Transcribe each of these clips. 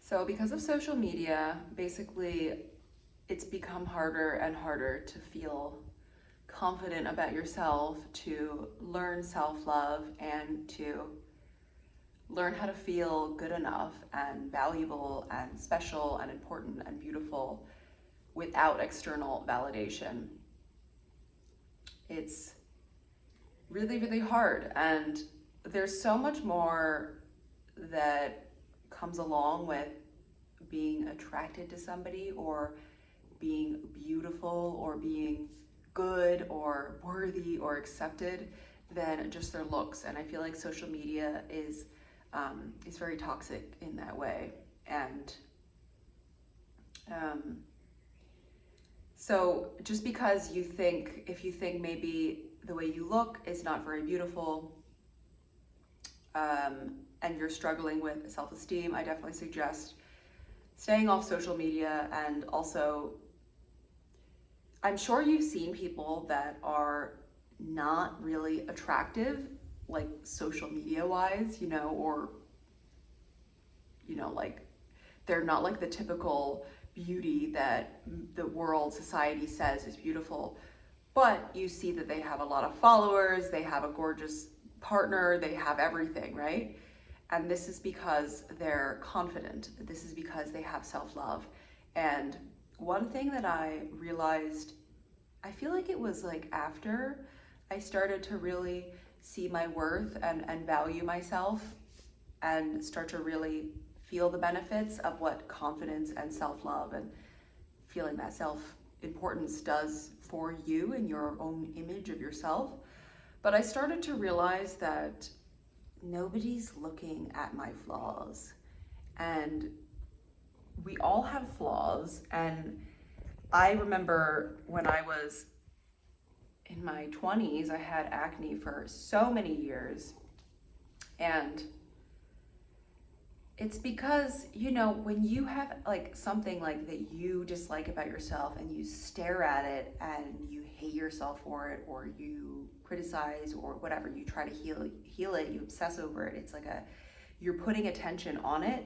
So because of social media, basically it's become harder and harder to feel confident about yourself, to learn self-love, and to learn how to feel good enough and valuable and special and important and beautiful without external validation. It's really, really hard. And there's so much more that comes along with being attracted to somebody, or being beautiful, or being good or worthy or accepted, than just their looks. And I feel like social media is very toxic in that way. And so just because if you think maybe the way you look is not very beautiful, and you're struggling with self-esteem, I definitely suggest staying off social media. And also, I'm sure you've seen people that are not really attractive, like social media wise, or, like they're not like the typical beauty that the world, society says is beautiful. But you see that they have a lot of followers, they have a gorgeous partner, they have everything, right? And this is because they're confident. This is because they have self-love. And one thing that I realized, I feel like it was like after I started to really see my worth and value myself, and start to really feel the benefits of what confidence and self-love and feeling that self-importance does for you and your own image of yourself. But I started to realize that nobody's looking at my flaws. And we all have flaws. And I remember when I was in my 20s, I had acne for so many years. And it's because, when you have like something like that you dislike about yourself, and you stare at it and you hate yourself for it, or you criticize, or whatever, you try to heal it, you obsess over it. It's like you're putting attention on it,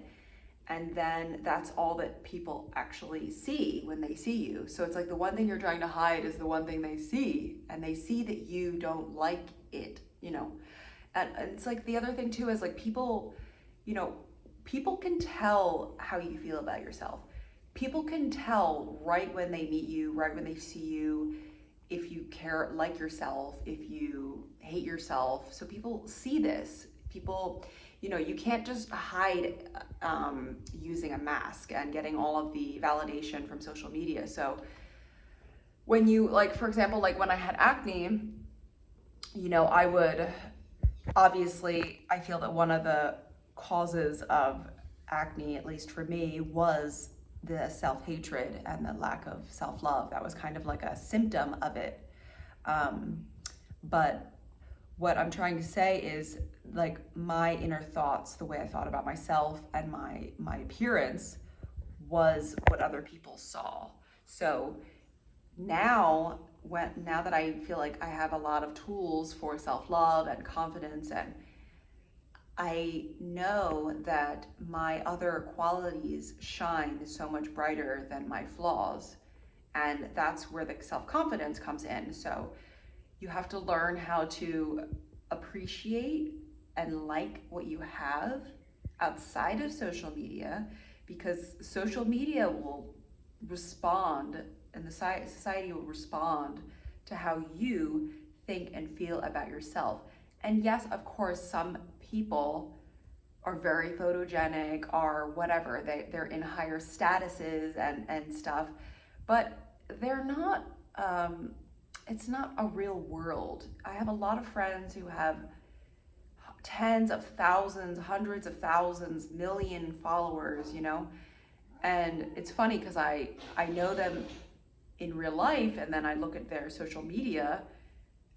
and then that's all that people actually see when they see you. So it's like the one thing you're trying to hide is the one thing they see, and they see that you don't like it, And it's like the other thing too is like people can tell how you feel about yourself. People can tell right when they meet you, right when they see you, if you like yourself, if you hate yourself. So people see this. People, you can't just hide using a mask and getting all of the validation from social media. So when you, like, for example, like when I had acne, I would, obviously, I feel that one of the causes of acne, at least for me, was the self-hatred and the lack of self-love. That was kind of like a symptom of it. But what I'm trying to say is, like, my inner thoughts, the way I thought about myself and my appearance, was what other people saw. So now that I feel like I have a lot of tools for self-love and confidence, and I know that my other qualities shine so much brighter than my flaws. And that's where the self-confidence comes in. So you have to learn how to appreciate and like what you have outside of social media, because social media will respond, and the society will respond to how you think and feel about yourself. And yes, of course, some people are very photogenic, or whatever, they're in higher statuses and stuff, but they're not, it's not a real world. I have a lot of friends who have tens of thousands, hundreds of thousands, million followers, and it's funny because I know them in real life, and then I look at their social media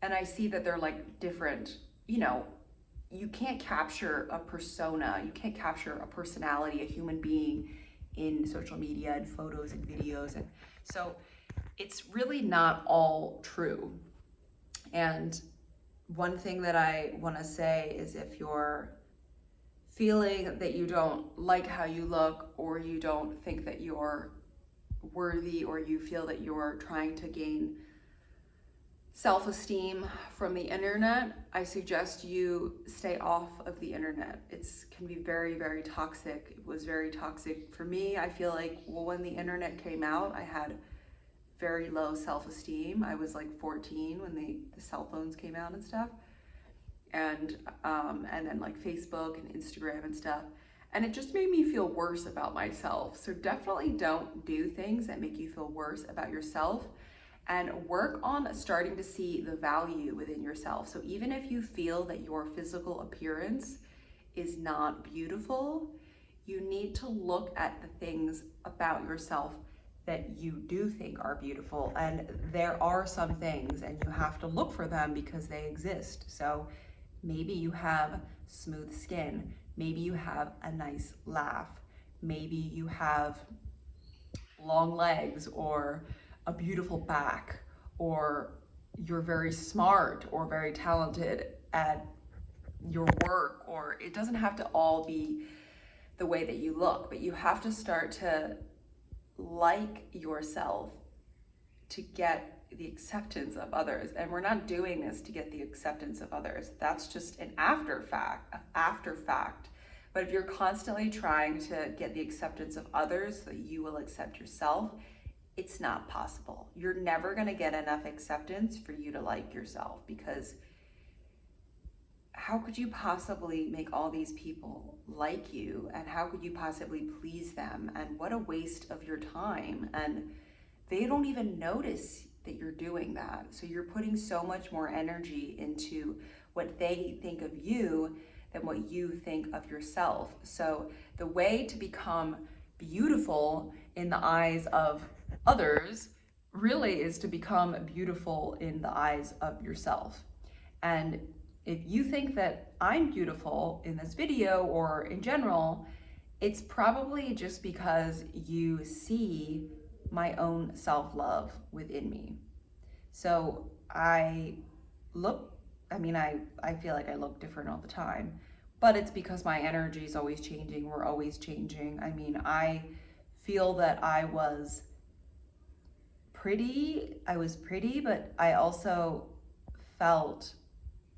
and I see that they're like different. You can't capture a persona, you can't capture a personality, a human being, in social media and photos and videos. And so it's really not all true. And one thing that I want to say is, if you're feeling that you don't like how you look, or you don't think that you're worthy, or you feel that you're trying to gain self-esteem from the internet, I suggest you stay off of the internet. It can be very, very toxic. It was very toxic for me. I feel like, well, when the internet came out, I had very low self-esteem. I was like 14 when the cell phones came out and stuff. And then like Facebook and Instagram and stuff. And it just made me feel worse about myself. So definitely don't do things that make you feel worse about yourself, and work on starting to see the value within yourself. So even if you feel that your physical appearance is not beautiful, you need to look at the things about yourself that you do think are beautiful. And there are some things, and you have to look for them because they exist. So maybe you have smooth skin, maybe you have a nice laugh, maybe you have long legs, or a beautiful back, or you're very smart or very talented at your work, or it doesn't have to all be the way that you look, but you have to start to like yourself to get the acceptance of others. And we're not doing this to get the acceptance of others. That's just an after fact. But if you're constantly trying to get the acceptance of others so that you will accept yourself, it's not possible. You're never going to get enough acceptance for you to like yourself, because how could you possibly make all these people like you, and how could you possibly please them? And what a waste of your time. And they don't even notice that you're doing that. So you're putting so much more energy into what they think of you than what you think of yourself. So the way to become beautiful in the eyes of others really is to become beautiful in the eyes of yourself. And if you think that I'm beautiful in this video or in general, it's probably just because you see my own self-love within me. So I feel like I look different all the time, but it's because my energy is always changing. We're always changing. I mean, I feel that I was pretty, but I also felt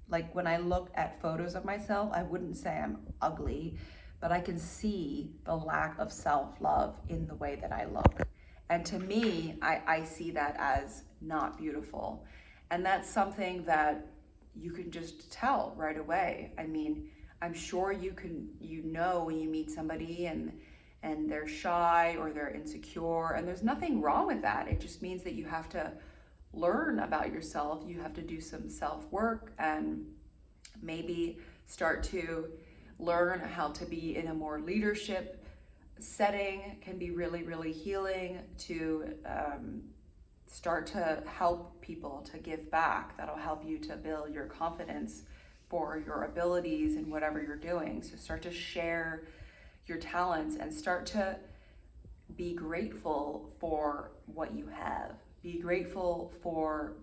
like when I look at photos of myself, I wouldn't say I'm ugly, but I can see the lack of self-love in the way that I look. And to me, I see that as not beautiful. And that's something that you can just tell right away. I mean, I'm sure when you meet somebody and they're shy or they're insecure, and there's nothing wrong with that. It just means that you have to learn about yourself. You have to do some self-work and maybe start to learn how to be in a more leadership setting. It can be really, really healing to start to help people, to give back. That'll help you to build your confidence for your abilities and whatever you're doing. So start to share your talents and start to be grateful for what you have. Be grateful for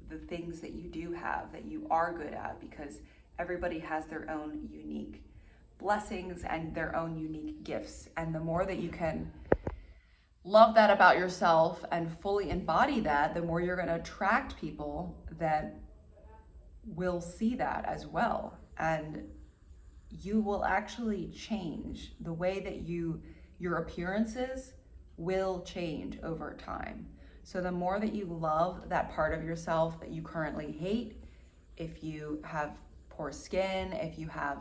the things that you do have, that you are good at, because everybody has their own unique blessings and their own unique gifts. And the more that you can love that about yourself and fully embody that, the more you're going to attract people that will see that as well. And you will actually change the way that your appearances will change over time. So the more that you love that part of yourself that you currently hate, if you have poor skin, if you have,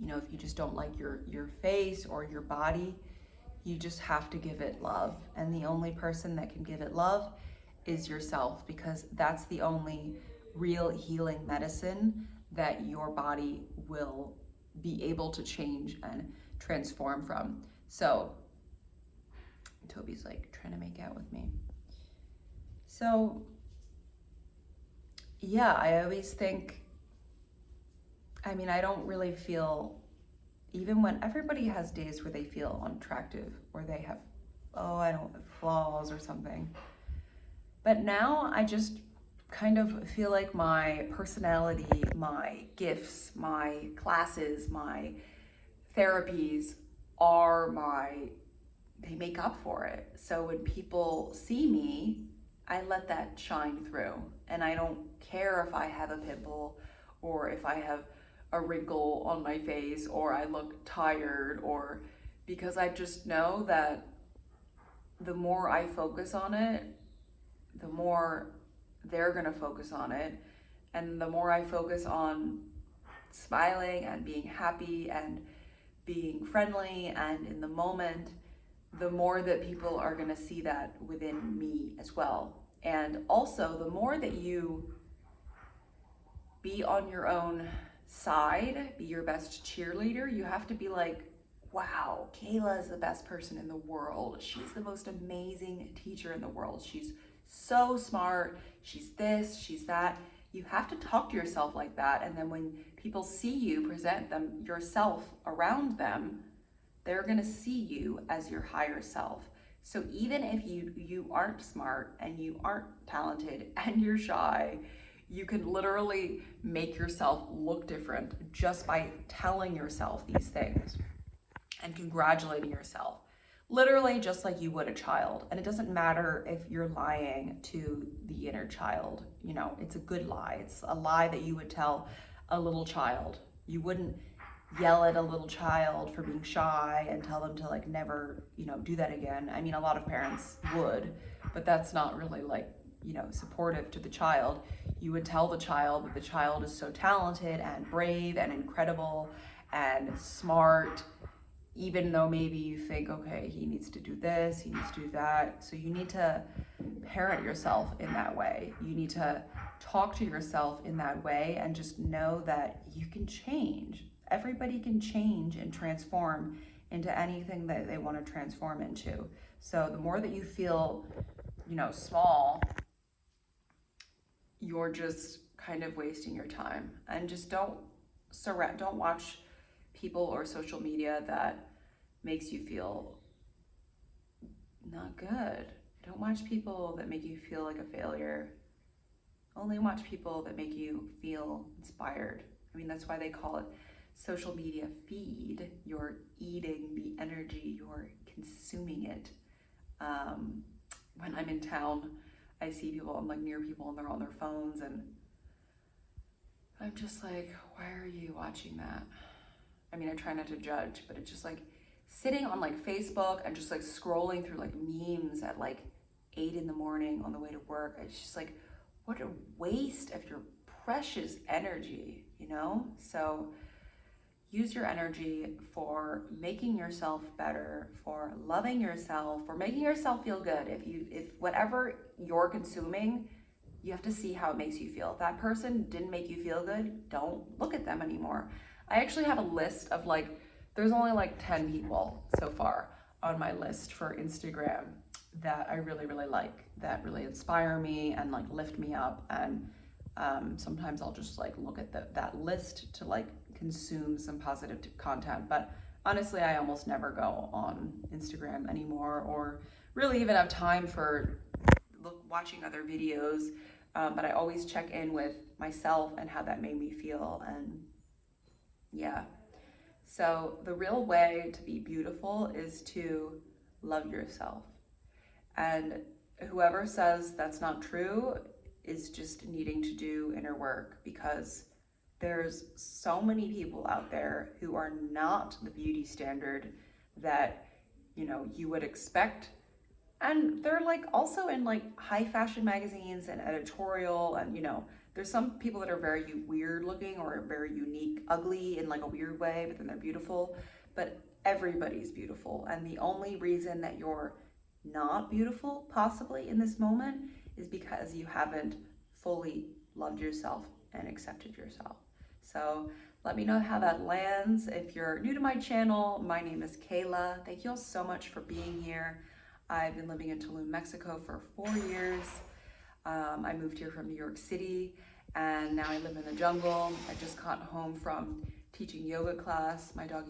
if you just don't like your face or your body, you just have to give it love. And the only person that can give it love is yourself, because that's the only real healing medicine that your body will be able to change and transform from. So Toby's like trying to make out with me. So yeah, I always think, I don't really feel, even when everybody has days where they feel unattractive or they have, flaws or something. But now I just kind of feel like my personality, my gifts, my classes, my therapies are they make up for it. So when people see me, I let that shine through. And I don't care if I have a pimple or if I have a wrinkle on my face or I look tired, or because I just know that the more I focus on it, the more they're gonna focus on it. And the more I focus on smiling and being happy and being friendly and in the moment, the more that people are gonna see that within me as well. And also, the more that you be on your own side, be your best cheerleader, you have to be like, wow, Kayla is the best person in the world. She's the most amazing teacher in the world. She's so smart. She's this, she's that. You have to talk to yourself like that. And then when people see you present them yourself around them, they're gonna see you as your higher self. So even if you aren't smart and you aren't talented and you're shy, you can literally make yourself look different just by telling yourself these things and congratulating yourself. Literally just like you would a child. And it doesn't matter if you're lying to the inner child, you know, it's a good lie. It's a lie that you would tell a little child. You wouldn't yell at a little child for being shy and tell them to like never, you know, do that again. I mean, a lot of parents would, but that's not really like, you know, supportive to the child. You would tell the child that the child is so talented and brave and incredible and smart, even though maybe you think, okay, he needs to do this, he needs to do that. So you need to parent yourself in that way. You need to talk to yourself in that way and just know that you can change. Everybody can change and transform into anything that they want to transform into. So the more that you feel, you know, small, you're just kind of wasting your time. And just don't watch people or social media that makes you feel not good. Don't watch people that make you feel like a failure. Only watch people that make you feel inspired. I mean, that's why they call it social media feed. You're eating the energy, you're consuming it. When I'm in town, I see people, I'm like near people and they're on their phones and I'm just like, why are you watching that? I mean, I try not to judge, but it's just like sitting on like Facebook and just like scrolling through like memes at like 8 in the morning on the way to work. It's just like, what a waste of your precious energy, you know? So use your energy for making yourself better, for loving yourself, for making yourself feel good. If whatever you're consuming, you have to see how it makes you feel. If that person didn't make you feel good, don't look at them anymore. I actually have a list of like, there's only like 10 people so far on my list for Instagram that I really, really like, that really inspire me and like lift me up. And sometimes I'll just like look at that list to like consume some positive content. But honestly, I almost never go on Instagram anymore or really even have time for watching other videos. But I always check in with myself and how that made me feel. And yeah. So the real way to be beautiful is to love yourself. And whoever says that's not true is just needing to do inner work, because there's so many people out there who are not the beauty standard that, you know, you would expect. And they're like also in like high fashion magazines and editorial, and you know, there's some people that are very weird looking or very unique, ugly in like a weird way, but then they're beautiful. But everybody's beautiful. And the only reason that you're not beautiful possibly in this moment is because you haven't fully loved yourself and accepted yourself. So let me know how that lands. If you're new to my channel, my name is Kayla. Thank you all so much for being here. I've been living in Tulum, Mexico for 4 years. I moved here from New York City and now I live in the jungle. I just got home from teaching yoga class. My doggy